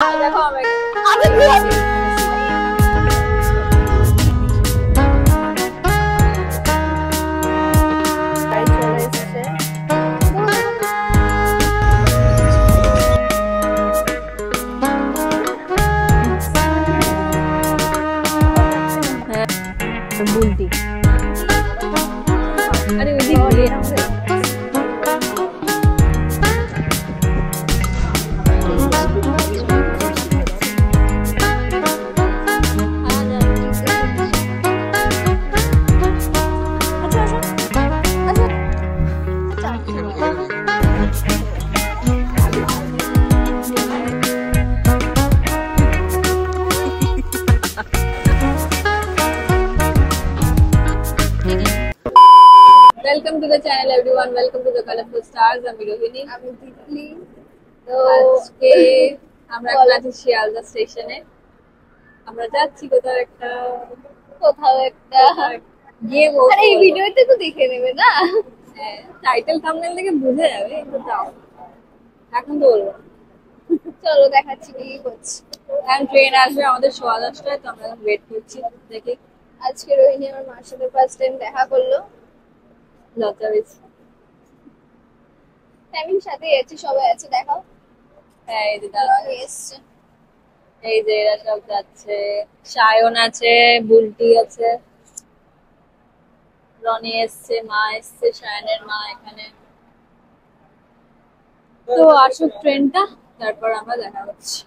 দেখো আমি বুলটি আরে ওই দিক দিয়ে Welcome to the channel everyone. Welcome to the Colorful Stars. আমি রোহিণী, আমি তিতলি। তো আজকে আমরা এখন আছি শিয়ালদা স্টেশনে। আমরা যাচ্ছি কোথাও একটা গিয়ে বলবো। আরে এই ভিডিওতে তো দেখে নেবে না? হ্যাঁ, টাইটেল থাম্বনেল দেখে বুঝে যাবে। একটু দাও, এখন তো বলবো। চলো দেখাচ্ছি কি করছি। এখন ট্রেন আসবে আমাদের 10:15টায়, তো আমরা ওয়েট করছি। দেখি আজকে রোহিণী আমার মার সাথে ফার্স্ট টাইম দেখা করলো। লজ্জা পেয়েছি। ফ্যামিলির সাথে যাচ্ছি, সবাই আছে দেখাও। হ্যাঁ এই যে দাদা এসছে, এই যে এরা সব যাচ্ছে। সায়ন আছে, বুলটি আছে, রনি এসছে, মা এসছে, সায়নের মা এখানে। তো আসুক ট্রেনটা, তারপর আমরা দেখা হচ্ছে।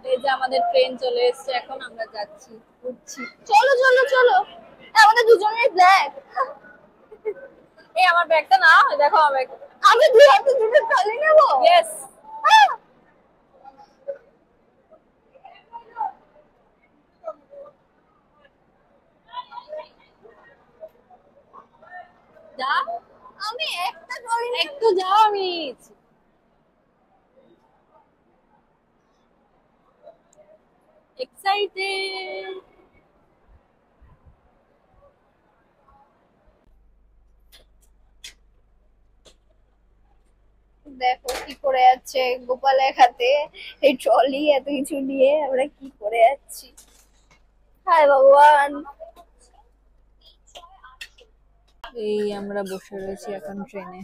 এই যে আমাদের ট্রেন চলে এসছে, এখন আমরা যাচ্ছি, উঠছি। চলো চলো চলো, আমাদের দুজনের ব্যাগ। এই আমার ব্যাগটা না, দেখো আমার ব্যাগ। আমি দুই হাতে দুটো টলি নেব। यस যা, আমি একটা টলি একটু যাও। আমি এক্সাইটেড। দেখো কি করে যাচ্ছে গোপালের হাতে এই ট্রলি, এত কিছু নিয়ে আমরা কি করে যাচ্ছি। হায় ভগবান। এই আমরা বসে রয়েছি এখন ট্রেনে,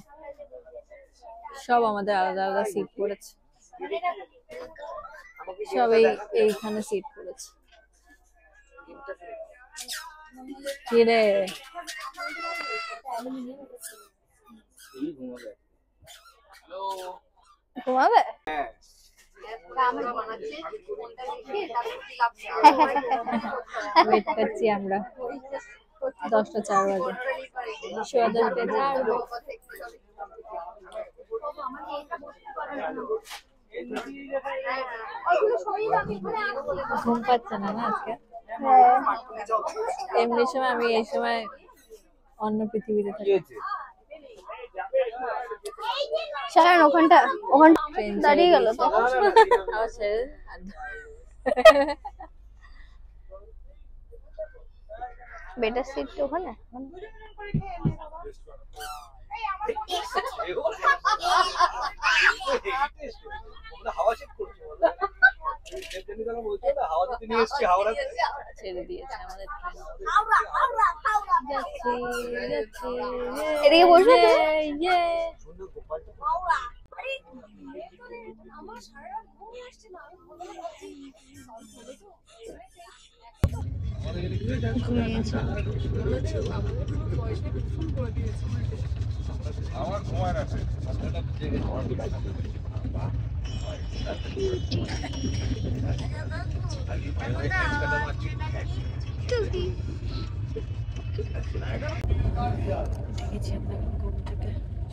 সব আমাদের আলাদা আলাদা সিট পড়েছে, সব এইখানে সিট পড়েছে। কি রে ঘুমাবে? ওয়েট করছি আমরা, 10:04 বাজে। ঘুম পাচ্ছে না না আজকে? এমনি সময় আমি এই সময় অন্য পৃথিবীতে থাকি। সারা ওখানটা দাঁড়িয়ে গেল তো। বেটার সিট তো ওখানে। ছেড়ে দিয়েছে আমাদের এদিকে বসে আমার ঘুমায় আছে।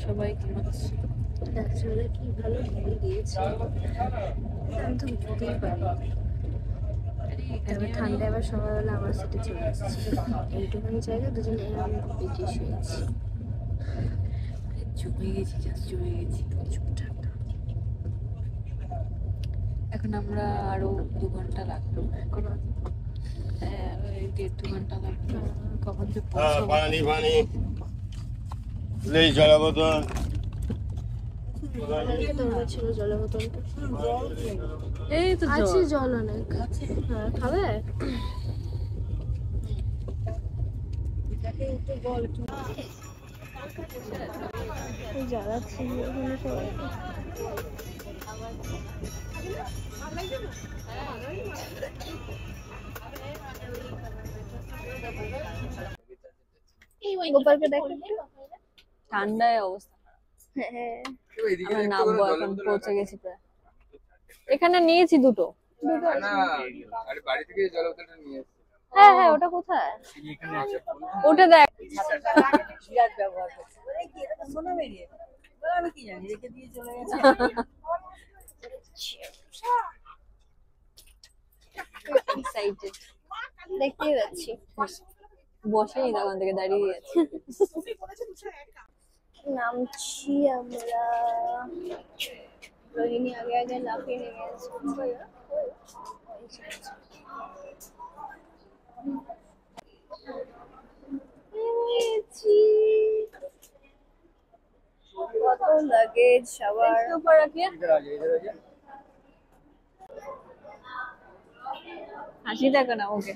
সবাই ঘুমাচ্ছে। কি ভালো ঘুম দিয়েছে, আমি তো ঘুমতেই পারি। এবার ঠান্ডা, আবার সকালবেলা আমার সিটে চলে আসছে। এইটুখানি জায়গা দুজনে বেঁচে শুয়েছি। জমে গেছি, জাস্ট জমে গেছি। এখন আমরা আরো 2 ঘন্টা লাগবে। হ্যাঁ 1.5-2 ঘন্টা লাগবে। কখন যে পৌঁছাবো। পানি পানি লেই জল বোতল দরকার ছিল জলের বোতল। এই তো আছে জল অনেক। হ্যাঁ, খাবে? জ্বালাচ্ছি ওখানে সবাই। গোপালকে দেখো একটু। ঠান্ডায় অবস্থা। হ্যাঁ, আমরা নামবো এখন, পৌঁছে গেছি প্রায়। এখানে নিয়েছি দুটো। বাড়ি থেকে জল বোতলটা নিয়ে এসেছি। হ্যাঁ হ্যাঁ, ওটা কোথায়? ওটা দেখ। ব্যবহার করছে কি এটা তো সোনা বেরিয়ে আমি কি জানি রেখে দিয়ে চলে গেছে। এক্সাইটেড। দেখতেই পাচ্ছি। বসেই দোকান থেকে দাঁড়িয়ে আছে। নামছি আমরা। রোহিণী আগে আগে লাফিয়ে নেমে গেছে। কত লাগেজ সবার। ऊपर रखिए। इधर आ जा। হাসি দেখো না ওকে।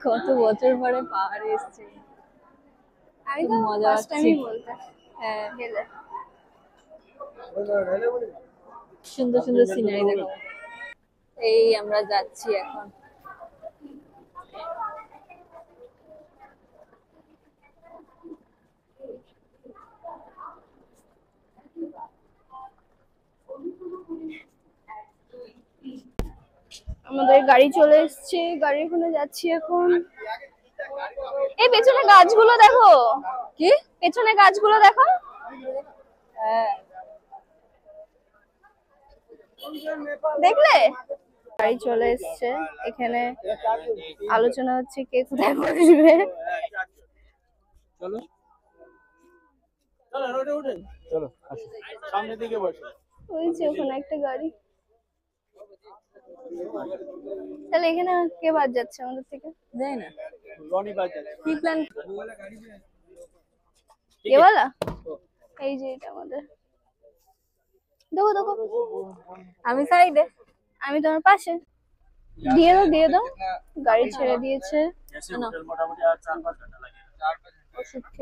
কত বছর পরে পাহাড়ে এসেছে। আমি তো মজা ফার্স্ট পাচ্ছি। টাইমই বলতে হ্যাঁ, গেলে। সুন্দর সুন্দর সিনারি দেখো। এই আমরা যাচ্ছি এখন। আমাদের গাড়ি চলে এসেছে, গাড়ির ওখানে যাচ্ছি এখন। এই পেছনে গাছগুলো দেখো। কি? পেছনে গাছগুলো দেখো। হ্যাঁ, দেখলে? গাড়ি চলে এসেছে, এখানে আলোচনা হচ্ছে কে কোথায় বসবে। চলো চলো রোডে উঠে চলো আসো সামনের দিকে বসো। ওই যে ওখানে একটা গাড়ি। তাহলে এখানে কে বাদ যাচ্ছে আমাদের থেকে? যাই না। রনি বাজার কি প্ল্যান? কে বলা? এই যে এটা আমাদের। দেখো দেখো, আমি সাইডে। আমি তোমার পাশে। দিয়ে দাও দিয়ে দাও। গাড়ি ছেড়ে দিয়েছে। মোটামুটি আর 4-5 ঘন্টা লাগে।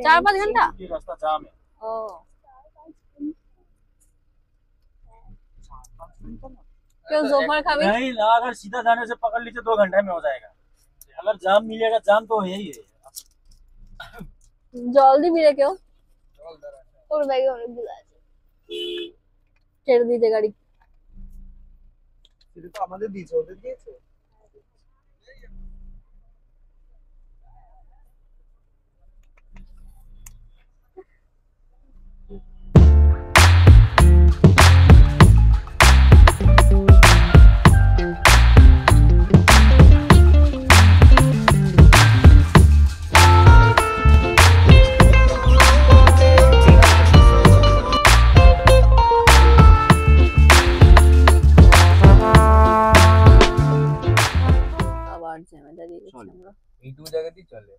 4-5 ঘন্টা? ये रास्ता जाम है। ও, क्यों जोफर खाबे? नहीं अगर सीधा जाने से पकड़ लीजिए 2 घंटे में हो जाएगा। अगर जाम मिलेगा जाम तो है ही है। জলদি ফিরে কেউ ওর ব্যাগে অনেকগুলো আছে। ছেড়ে দিতে গাড়ি। এটা তো আমাদের দিয়েছে ওদের দিয়েছে। আবার জ্যামে দাঁড়িয়ে গেছি আমরা। এই দু জায়গাতেই চলে।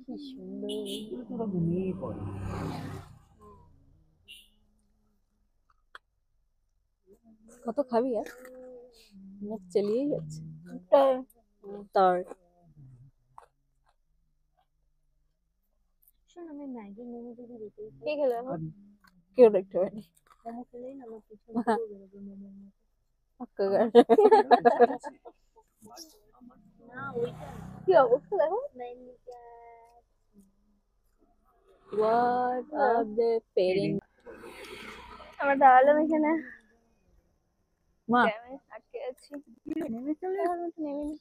কি সুন্দর। পুরো ঘুমিয়ে পড়ে। কত খাবি আর? মুখ চলিয়েই যাচ্ছে তাই? তার। কে খেলো এখন? কেউ দেখতে পায়নি। পাক্কা গাড়ি। কি অবস্থা দেখো। What are they pairing? আমরা দাঁড়ালাম এখানে, মা, জ্যামে আটকে আছি। নেমে চলে নেমে নি।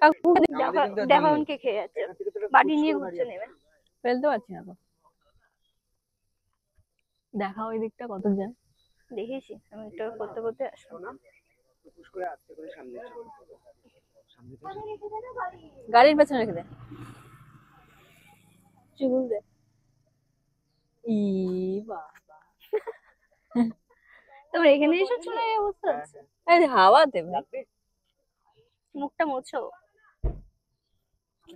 কাকু দেখা কে খেয়ে যাচ্ছে, বাড়ি নিয়ে ঘুরছে নেমে। ফেলতে পারছি না তো। দেখা ওই দিকটা কত জ্যাম। দেখেছি আমি, এটা করতে করতে আসলাম। গাড়ির পেছনে রেখে দে। চুল দে। ই বাবা, তোমার এখানে এসে চলে এই অবস্থা হচ্ছে। আরে হাওয়াতে ভাই। মুখটা মোছো।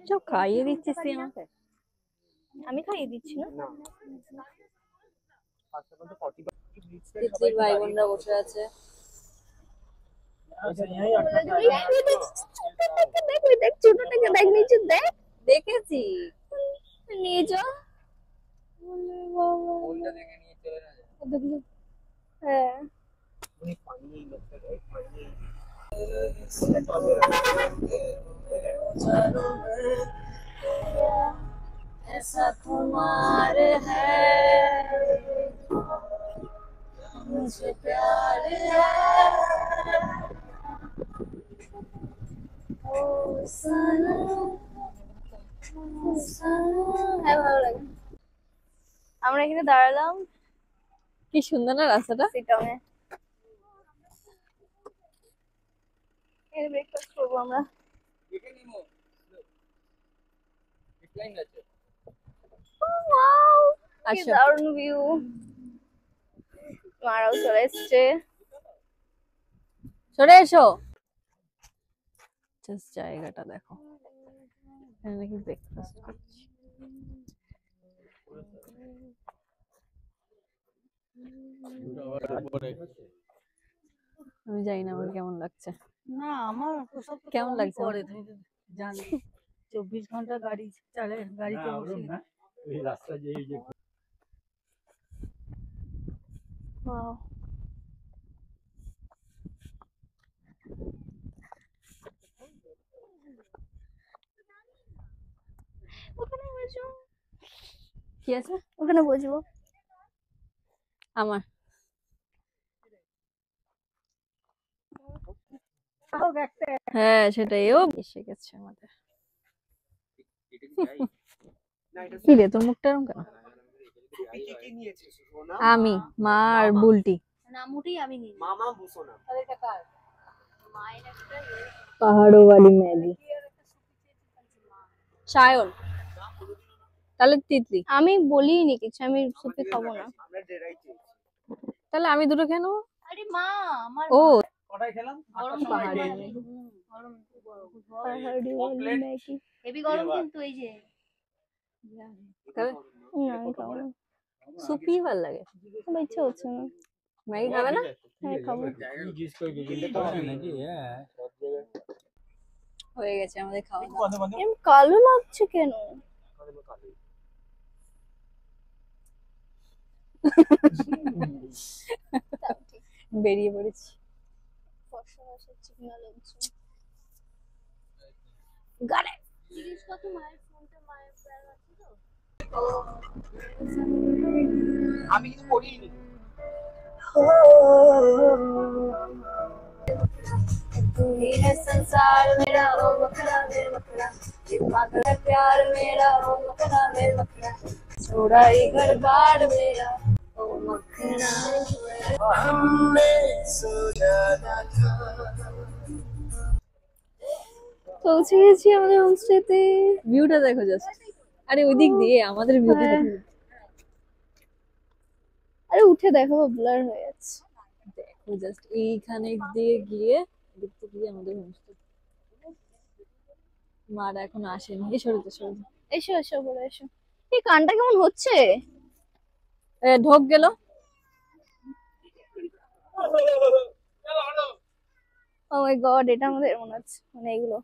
চো খাইয়ে দিচ্ছিস তুই আমাকে। আমি খাইয়ে দিচ্ছি না। তিতলির ভাই বোনরা বসে আছে। अच्छा यही अटका দেখ দেখ ছোটটাকে দেখ নিচে দেখ। দেখেছি। নিয়ে যা। ফোনটা দেখে নিয়ে চলে না যায়। হ্যাঁ ऐसा खुमार है मुझे प्यार है ओ सनम হ্যাঁ ভালো লাগে। আমরা এখানে দাঁড়ালাম কি সুন্দর না রাস্তাটা। সিটং এ। এর ব্রেকফাস্ট করবো আমরা। দেখে নিমো রিপ্লাই আছে। ওয়াও কি আচ্ছা। দারুণ ভিউ। মারাও চলে এসছে। সরে এসো। জাস্ট জায়গাটা দেখো, এখানে নাকি ব্রেকফাস্ট করছি। আমি জানি না আমার কেমন লাগছে। না আমার ওসব তো কেমন কমই লাগছে? করে তুমি তো জানো 24 ঘন্টা গাড়ি চালে গাড়িতে বসে ये रास्ता ये ওয়াও ওখানে বসো। কি আছে ওখানে বসবো। আমার? হোক একটা হ্যাঁ সেটাই, ও এসে গেছে আমাদের। কি রে তোর মুখটা এরকম কেন? আমি মা আর বুলটি। নামুটাই আমি নিই। মামা বুসোনা তাহলে এটা কার? মায়ের একটা পাহাড়ো वाली ম্যাগি। সায়ন তাহলে তিতলি। আমি বলিনি কিছু, আমি সুপি খাবো না। আমরা ডেরাই চেয়েছি তাহলে আমি দুটো কেন? আরে মা আমার ও কটায় খেলাম গরম পাহাড়ি গরম পাহাড়ি ম্যাগি হেভি গরম কিন্তু এই যে খাবে? না আমি খাবো না। সুপি ভালো লাগে। আমার ইচ্ছা হচ্ছে না। ম্যাগি খাবে না? হ্যাঁ খাবো। হয়ে গেছে আমাদের খাওয়া দাওয়া। बंदे बंदे এম কালো লাগছে কেন? বেরিয়ে পড়েছি। ফর্সা ফর্সা চিকনা লাগছে। গালে জিজ্ঞেস কত মায়ের ফোনটা মায়ের প্ল্যান আছে তো? আমি কিছু করিনি तू ही है संसार मेरा ओ मखना मेरा मखना, ये पागल है प्यार मेरा ओ मखना मेरा मखना, छोड़ा ही घर बार मेरा ओ मखना। हमने सोचा था পৌঁছে গেছি আমাদের হোমস্টেতে। ভিউটা দেখো জাস্ট। আরে ওই দিক দিয়ে আমাদের ভিউটা হ্যাঁ। দেখো। আরে উঠে দেখো ব্লার হয়ে যাচ্ছে। দেখো জাস্ট এইখানে দিয়ে গিয়ে দেখতে গিয়ে আমাদের হোমস্টে। মারা এখন আসেনি। এই সরে যা। এসো এসো বলে এসো। এই কানটা কেমন হচ্ছে? ঢোক গেল। ও মাই গড, এটা আমাদের মনে হচ্ছে মানে এগুলো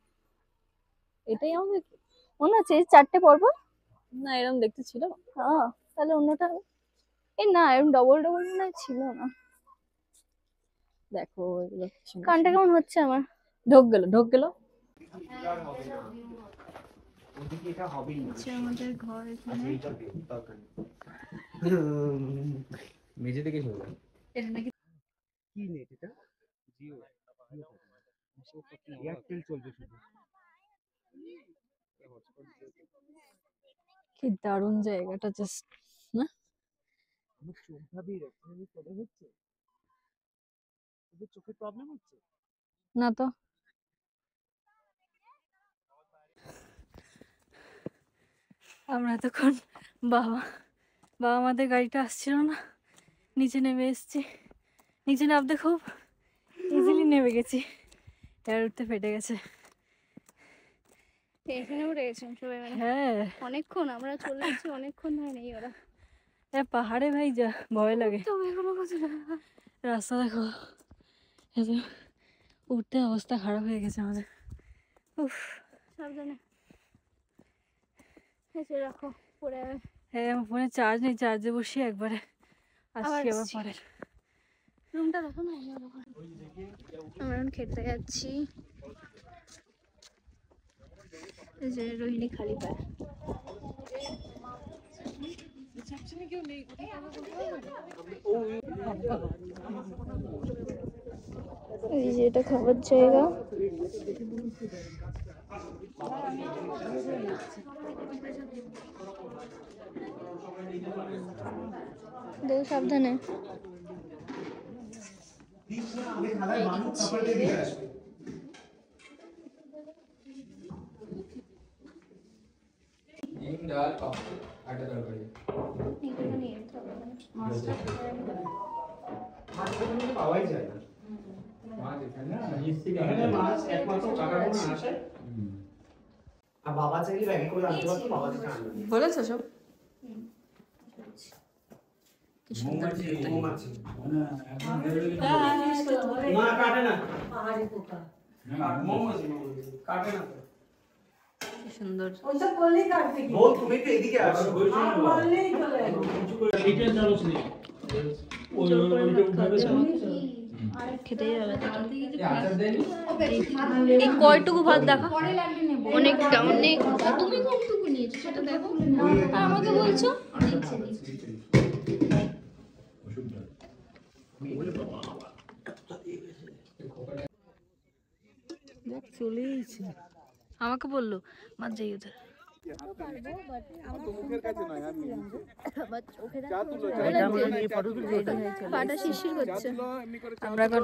এটাই আমাদের? মনে হচ্ছে এই চারটে পর্ব। না এরকম দেখতে ছিল। হ্যাঁ তাহলে অন্যটা এই না এরকম ডবল ডবল মনে হয় ছিল না। দেখো এগুলো কি সুন্দর কানটা সুন্দর। কেমন হচ্ছে আমার? ঢোক গেল ঢোক গেল। ওদিকে এটা হবেই না আমাদের ঘর এখানে। মেঝে থেকে শুরু এটা নাকি কি নেট এটা জিও এয়ারটেল চলবে শুধু কি দারুণ জায়গাটা জাস্ট না? আমার চোখ ভাবি রেখে প্রবলেম হচ্ছে তোদের চোখের প্রবলেম হচ্ছে না তো। আমরা তখন বাবা আমাদের গাড়িটা আসছিল না, নিচে নেমে এসেছি। নিচে নামতে খুব ইজিলি নেমে গেছি, এর উঠতে ফেটে গেছে। টেনশনে উঠে গেছিলাম সবাই মানে হ্যাঁ অনেকক্ষণ আমরা চলে এসেছি অনেকক্ষণ ধরে নেই ওরা পাহাড়ে ভাই যা ভয় লাগে তবে এখনো কিছু না রাস্তা দেখো এত উঠতে অবস্থা খারাপ হয়ে গেছে আমাদের উফ সাবধানে এসে রাখো পরে হ্যাঁ আমার ফোনে চার্জ নেই চার্জে বসিয়ে একবারে আসছি আবার আসছি। পরে রুমটা দেখো না আমরা এখন খেতে যাচ্ছি এই যে রোহিণী খালি পায় এই যে এটা খাবার জায়গা দেখো সাবধানে ডাল পাপড় আটা তরকারি পাওয়াই যায় না মাছ এখানে এখানে মাছ একমাত্র কাকার কোনো আসে আর বাবা চাইলে ব্যাগে করে আনতে পারতো বাবা থেকে আনবে বলেছো সব মৌমাছি না কাটে না পাহাড়ি পোকা মৌমাছি কাটে না সুন্দর ওটা বললেই কাটবে কি বল তুমি তো এদিকে আসো আর বললেই চলে এইটা চালুস নেই ওইটা উঠাবে খেতেই হবে আচার দেয়নি এই কয়টুকু ভাত দেখা অনেকটা অনেক তুমি কতটুকু নিয়েছো সেটা দেখো আর আমাকে বলছো চলেইছে আমাকে বললো মাছ যাই ওদের পাটা শিরশির করছে আমরা এখন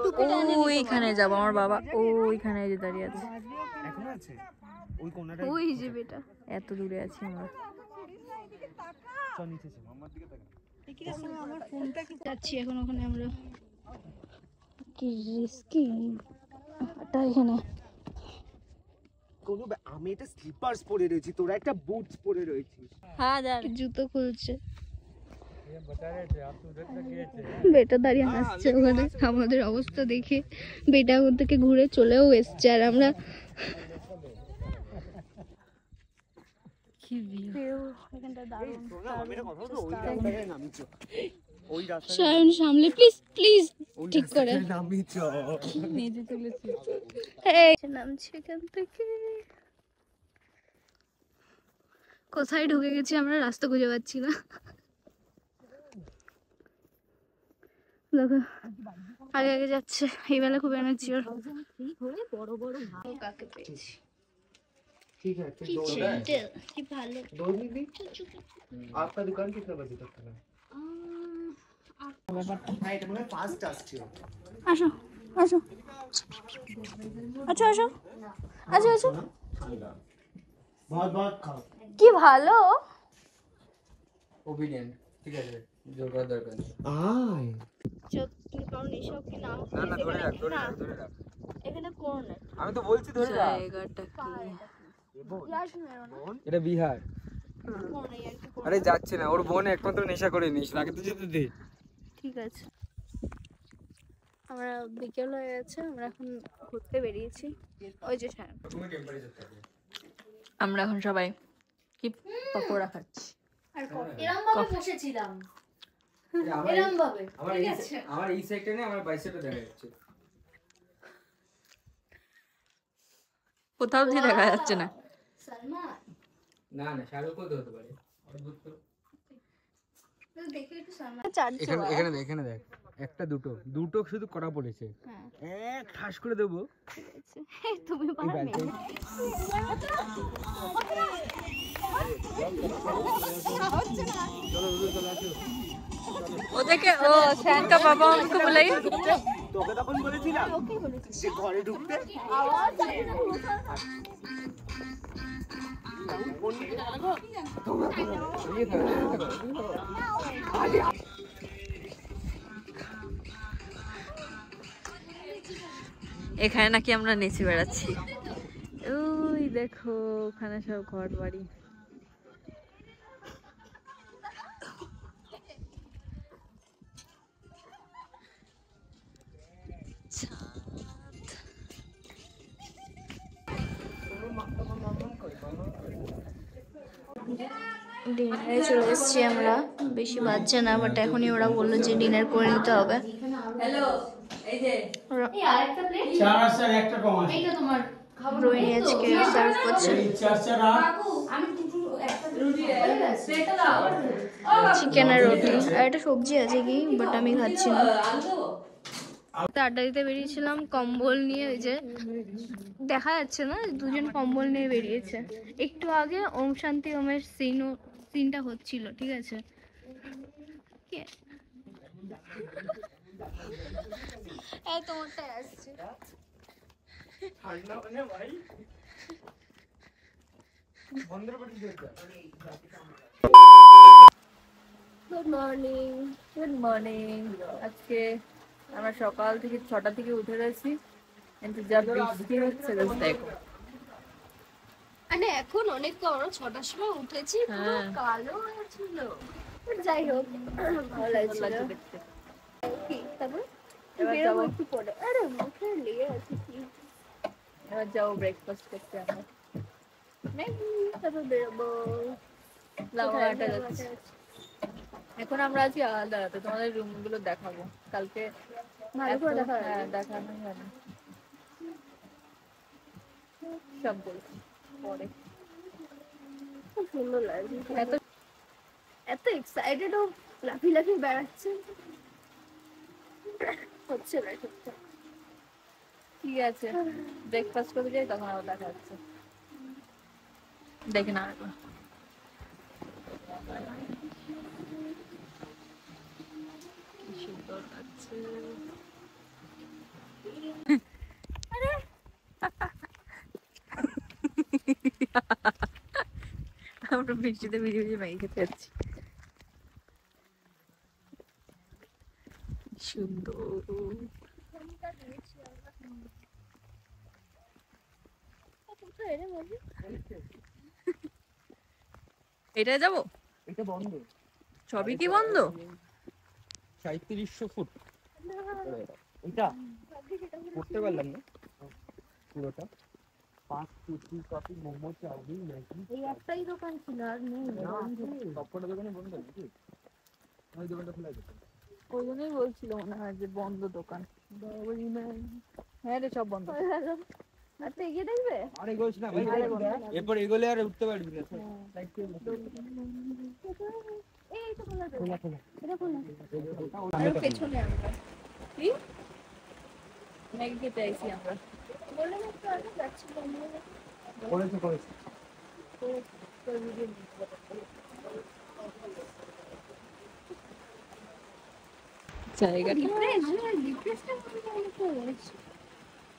ওইখানে যাবো আমার বাবা ওইখানে যে দাঁড়িয়ে আছে এখনো আছে ওই কোণাটা ওই যে বেটা এত দূরে আছি আমরা চল নিচে চল আমার দিকে তাকা যাচ্ছি এখন ওখানে আমরা কি রিস্কি এখানে কোনো আমি এটা স্লিপারস পরে রয়েছি তোরা একটা বুটস পরে রয়েছিস হ্যাঁ জান জুতো খুলছে বেটা দাঁড়িয়ে হাসছে ওখানে আমাদের অবস্থা দেখে বেটা ওখান থেকে ঘুরে চলেও এসছে আর আমরা কি ভিউ এখানটা দারুণ আমি এটা কথা বলবো ওই রাস্তায় নামি চ ওই রাস্তায় সায়ন সামলে প্লিজ প্লিজ ঠিক করে নামি চ নিজে তুলেছি এই নামছি এখান থেকে কোথায় ঢুকে গেছি আমরা রাস্তা খুঁজে পাচ্ছি না দেখো আগে আগে যাচ্ছে এই বেলা খুব এনার্জি ওর কাকে পেয়েছি ठीक है फिर কি दो gentle, কি ভালো दो दीदी आपका दुकान कितने बजे तक खुला है हाँ এটা মনে হয় ফার্স্ট আসছে আসো আসো আচ্ছা আসো আচ্ছা আচ্ছা बहुत बहुत खाओ কি ভালো ওবিডিয়েন্ট ঠিক আছে জোর করার দরকার নেই আয় তুমি কারণ এইসব কি নাম না না ধরে রাখ ধরে রাখ ধরে রাখ এখানে কোর্নার আমি তো বলছি ধরে রাখ জায়গাটা এটা বিহার আরে যাচ্ছে না ওর বোন একমাত্র নেশা করে নিস আগে তো যেতে দে ঠিক আছে আমরা বিকেল হয়ে গেছে আমরা এখন ঘুরতে বেরিয়েছি ওই যে সায়ন তুমি টেম্পারেচার থাকে আমরা এখন সবাই কি পকোড়া খাচ্ছি এরম ভাবে বসেছিলাম আমার এরম ভাবে আমার এই সাইডটা নেই আমার বাইসেপটা দেখা যাচ্ছে কোথাও দিয়ে দেখা যাচ্ছে না সালমান না না শাহরুখ হতে পারে অদ্ভুত তো দেখে একটু সালমান এখানে এখানে দেখ এখানে দেখ একটা দুটো দুটো শুধু করা পড়েছে এক ঠাস করে দেবো তুমি পারবে ওদেরকে ও শ্যানকা বাবা আমাকে বলাই তোকে তখন বলেছিলাম যে ঘরে ঢুকতে এখানে নাকি আমরা নেচে বেড়াচ্ছি ওই দেখো ওখানে সব ঘর বাড়ি। ডিনারে চলে এসেছি আমরা, বেশি বাজছে না, বাট এখনই ওরা বললো যে ডিনার করে নিতে হবে। রোহিণী আজকে সার্ভ করছে চিকেন আর রুটি, আর একটা সবজি আছে কি, বাট আমি খাচ্ছি না। আড্ডা দিতে বেরিয়েছিলাম কম্বল নিয়ে, ওই যে দেখা যাচ্ছে না দুজন কম্বল নিয়ে বেরিয়েছে। একটু আগে ওম শান্তি ওমের সিনটা হচ্ছিল, ঠিক আছে। এই তোমারটাই আসছে। Good morning, good morning. আজকে আমরা সকাল থেকে 6টা থেকে উঠে গেছি, কিন্তু যা বৃষ্টি হচ্ছে দেখো। মানে এখন অনেক আমরা 6টার সময় উঠেছি, পুরো কালো হয়েছিল। যাই হোক ভালো লাগছিল দেখতে। কি। তারপর এবার বেরোবো যাবো, একটু পরে। আরে মুখে লেগে আছে কি। এবার যাবো ব্রেকফাস্ট করতে আমরা। ম্যাগি, তারপর বেরোবো। লাউয়াটা যাচ্ছি। এখন আমরা আছি আলাদাতে, তোমাদের রুম গুলো দেখাবো কালকে। ভালো করে দেখা হ্যাঁ, দেখানো হবে সব বলছি পরে। খুব সুন্দর লাগছে, এত এত এক্সাইটেড ও লাফি লাফি বেড়াচ্ছে, হচ্ছে না ঠিকঠাক। ঠিক আছে, ব্রেকফাস্ট করতে যাই, তখন আবার দেখা হচ্ছে। দেখে না এখন কি সুন্দর লাগছে। আমরা বৃষ্টিতে ভিজে ভিজে ম্যাগি খেতে যাচ্ছি। সুন্দর। এটা যাবো, এটা বন্ধ, সবই কি বন্ধ? 3700 ফুট। এটা করতে পারলাম না পুরোটা। 5 ফুটি কফি, মোমো, চাউমিন, ম্যাগি, এই একটাই দোকান ছিল আর নেই। সবকটা দোকানে বন্ধ নাকি? ওই দোকানটা খোলা আছে। ওই জন্যই বলছিল মনে হয় যে বন্ধ দোকান। হ্যাঁ রে, সব বন্ধ। আচ্ছা এগিয়ে দেখবে। আর এগোস না ভাই, এরপর এগোলে আর উঠতে পারবি না। এই তো খোলা তো। খোলা খোলা। এটা খোলা। আর পেছনে আমরা কি ম্যাগি খেতে আইছি আমরা। বললাম একটু আগে যাচ্ছি বন্ধু। করেছে করেছে। জায়গাটা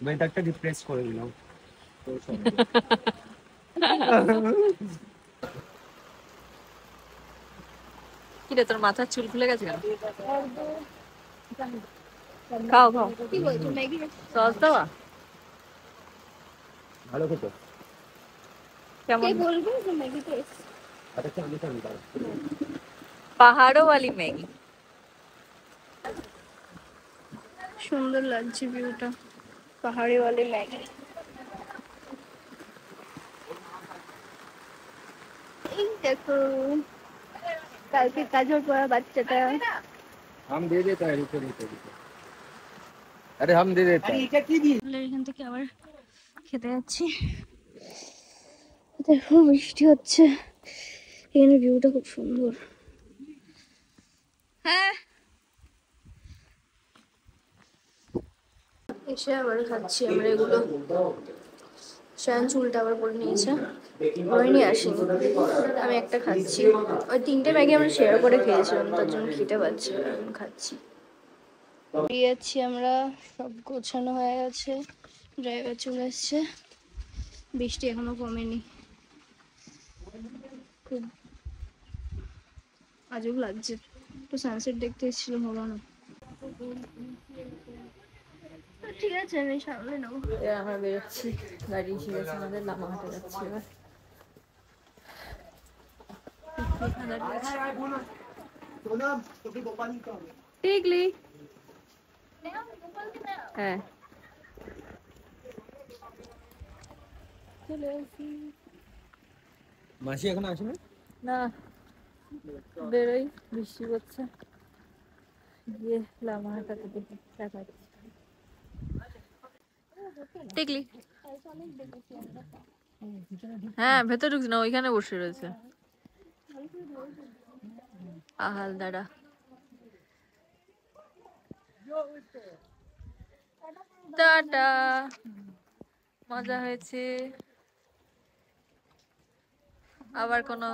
ওয়েদারটা রিফ্রেশ করে দিলাম। কি রে, তোর মাথার চুল খুলে গেছে কেন? খাও খাও। কি বলছো ম্যাগি? সস দেওয়া ভালো খেতে। কেমন? কে বলবে যে ম্যাগি টেস্ট? আরে চালিয়ে চালিয়ে দাও। পাহাড়ো वाली ম্যাগি। সুন্দর লাগছে ভিউটা, পাহাড়ি वाली ম্যাগি। এই দেখো কালকে কাজল পড়া বাচ্চাটা। हम दे देता है, रुको रुको रुको। अरे हम दे देता है। এখান থেকে আবার খেতে যাচ্ছি। দেখো বৃষ্টি হচ্ছে, এখানে ভিউটা খুব সুন্দর। হ্যাঁ এসে আবার খাচ্ছি আমরা এগুলো। শায়ন চুলটা আবার পরে নিয়েছে, রোহিণী আসেনি, আমি একটা খাচ্ছি। ওই 3টে ম্যাগি আমরা শেয়ার করে খেয়েছিলাম, তার জন্য খেতে পাচ্ছি, আমি খাচ্ছি। বেরিয়ে যাচ্ছি আমরা, সব গোছানো হয়ে গেছে, ড্রাইভার চলে এসছে। বৃষ্টি এখনো কমেনি, খুব আজব লাগছে। একটু সানসেট দেখতে এসেছিলাম, হলো না। ঠিক আছে আমি সামলে নেবো। এবার আমরা বেরোচ্ছি, গাড়ি এসে গেছে আমাদের, লামাহাটে যাচ্ছি এবার। টিকলি, হ্যাঁ চলে আসি। মাসি এখন আসেনি? না বেরোই, বৃষ্টি পড়ছে, গিয়ে লামাহাটাতে দেখি দেখা যাচ্ছে। টিকলি, হ্যাঁ ভেতরে ঢুকছি না, ওইখানে বসে রয়েছে আহাল দাদা। টাটা, মজা হয়েছে। আবার কোনো